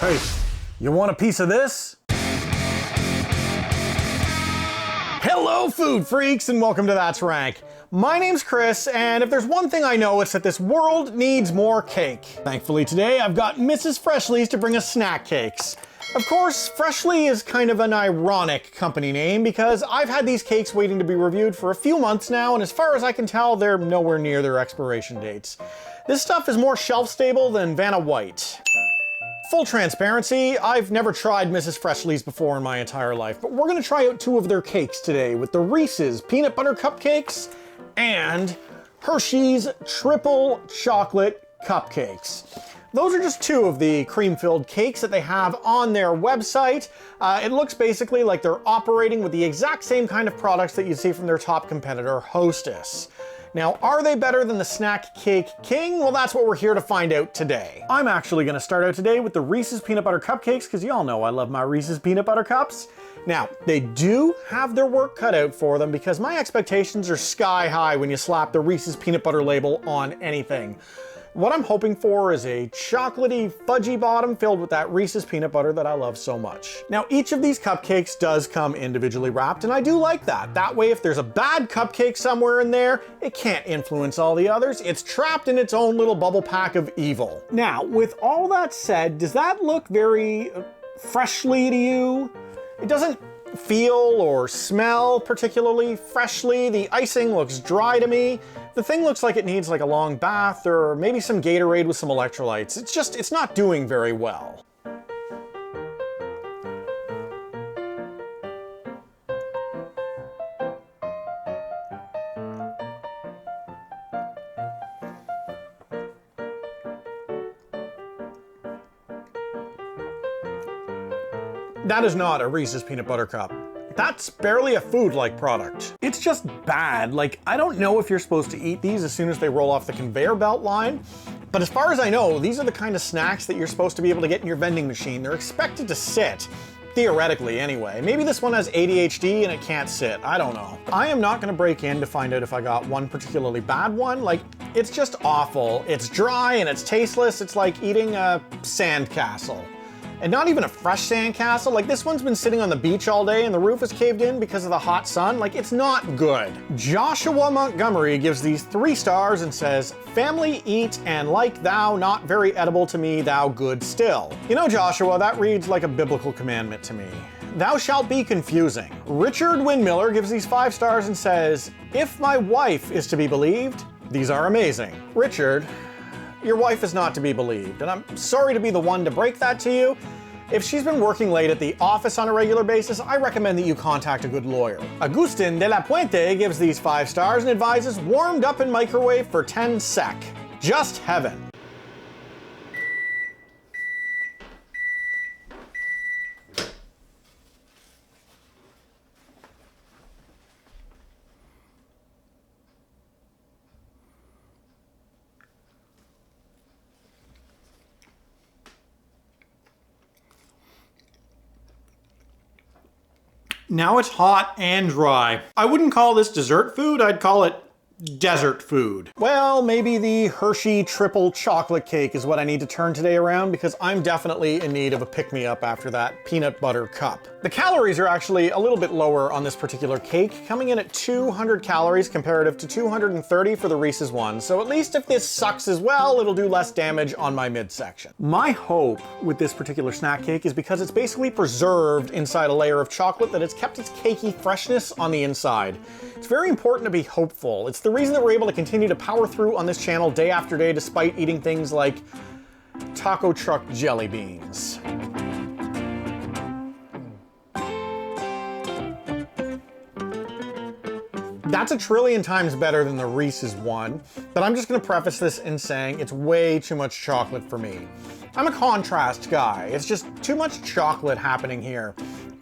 Hey, you want a piece of this? Hello, food freaks, and welcome to That's Rank. My name's Chris, and if there's one thing I know, it's that this world needs more cake. Thankfully today, I've got Mrs. Freshley's to bring us snack cakes. Of course, Freshley is kind of an ironic company name because I've had these cakes waiting to be reviewed for a few months now, and as far as I can tell, they're nowhere near their expiration dates. This stuff is more shelf stable than Vanna White. Full transparency, I've never tried Mrs. Freshley's before in my entire life, but we're gonna try out two of their cakes today with the Reese'S Peanut Butter Cupcakes and Hershey's Triple Chocolate Cupcakes. Those are just two of the cream-filled cakes that they have on their website. It looks basically like they're operating with the exact same kind of products that you see from their top competitor, Hostess. Now, are they better than the Snack Cake King? Well, that's what we're here to find out today. I'm actually gonna start out today with the Reese's Peanut Butter Cupcakes, because y'all know I love my Reese's Peanut Butter Cups. Now, they do have their work cut out for them because my expectations are sky high when you slap the Reese's Peanut Butter label on anything. What I'm hoping for is a chocolatey, fudgy bottom filled with that Reese's peanut butter that I love so much. Now, each of these cupcakes does come individually wrapped, and I do like that. That way, if there's a bad cupcake somewhere in there, it can't influence all the others. It's trapped in its own little bubble pack of evil. Now, with all that said, does that look very freshly to you? It doesn't feel or smell particularly freshly. The icing looks dry to me. The thing looks like it needs like a long bath or maybe some Gatorade with some electrolytes. It's not doing very well. That is not a Reese's Peanut Butter Cup. That's barely a food-like product. It's just bad. Like, I don't know if you're supposed to eat these as soon as they roll off the conveyor belt line, but as far as I know, these are the kind of snacks that you're supposed to be able to get in your vending machine. They're expected to sit, theoretically anyway. Maybe this one has ADHD and it can't sit, I don't know. I am not gonna break in to find out if I got one particularly bad one. Like, it's just awful. It's dry and it's tasteless. It's like eating a sandcastle. And not even a fresh sandcastle. Like, this one's been sitting on the beach all day and the roof is caved in because of the hot sun. Like, it's not good. Joshua Montgomery gives these 3 stars and says, "Family eat and like thou not very edible to me, thou good still." You know, Joshua, that reads like a biblical commandment to me. Thou shalt be confusing. Richard Windmiller gives these 5 stars and says, "If my wife is to be believed, these are amazing." Richard, your wife is not to be believed, and I'm sorry to be the one to break that to you. If she's been working late at the office on a regular basis, I recommend that you contact a good lawyer. Agustin de la Puente gives these 5 stars and advises warmed up in microwave for 10 sec. Just heaven. Now it's hot and dry. I wouldn't call this dessert food, I'd call it desert food. Well, maybe the Hershey Triple Chocolate Cake is what I need to turn today around because I'm definitely in need of a pick-me-up after that peanut butter cup. The calories are actually a little bit lower on this particular cake, coming in at 200 calories comparative to 230 for the Reese's one, so at least if this sucks as well, it'll do less damage on my midsection. My hope with this particular snack cake is because it's basically preserved inside a layer of chocolate that it's kept its cakey freshness on the inside. It's very important to be hopeful. It's the reason that we're able to continue to power through on this channel day after day despite eating things like taco truck jelly beans. That's a trillion times better than the Reese's one, but I'm just gonna preface this in saying it's way too much chocolate for me. I'm a contrast guy. It's just too much chocolate happening here.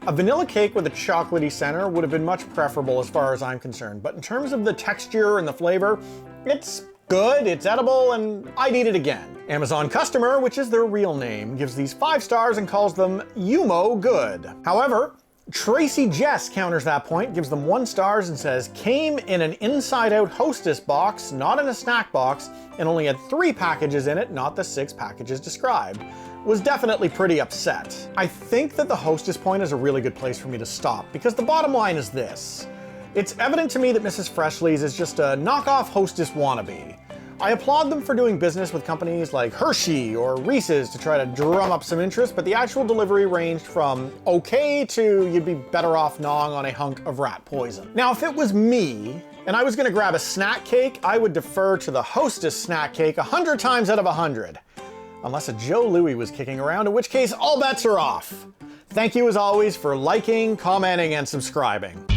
A vanilla cake with a chocolatey center would have been much preferable as far as I'm concerned, but in terms of the texture and the flavor, it's good, it's edible, and I'd eat it again. Amazon customer, which is their real name, gives these 5 stars and calls them Yumo good. However, Tracy Jess counters that point, gives them 1 star and says, came in an inside-out Hostess box, not in a snack box, and only had 3 packages in it, not the 6 packages described. was definitely pretty upset. I think that the Hostess point is a really good place for me to stop, because the bottom line is this. It's evident to me that Mrs. Freshley's is just a knockoff Hostess wannabe. I applaud them for doing business with companies like Hershey or Reese'S to try to drum up some interest, but the actual delivery ranged from okay to you'd be better off gnawing on a hunk of rat poison. Now, if it was me, and I was gonna grab a snack cake, I would defer to the Hostess snack cake 100 times out of 100. Unless a Joe Louis was kicking around, in which case all bets are off. Thank you as always for liking, commenting, and subscribing.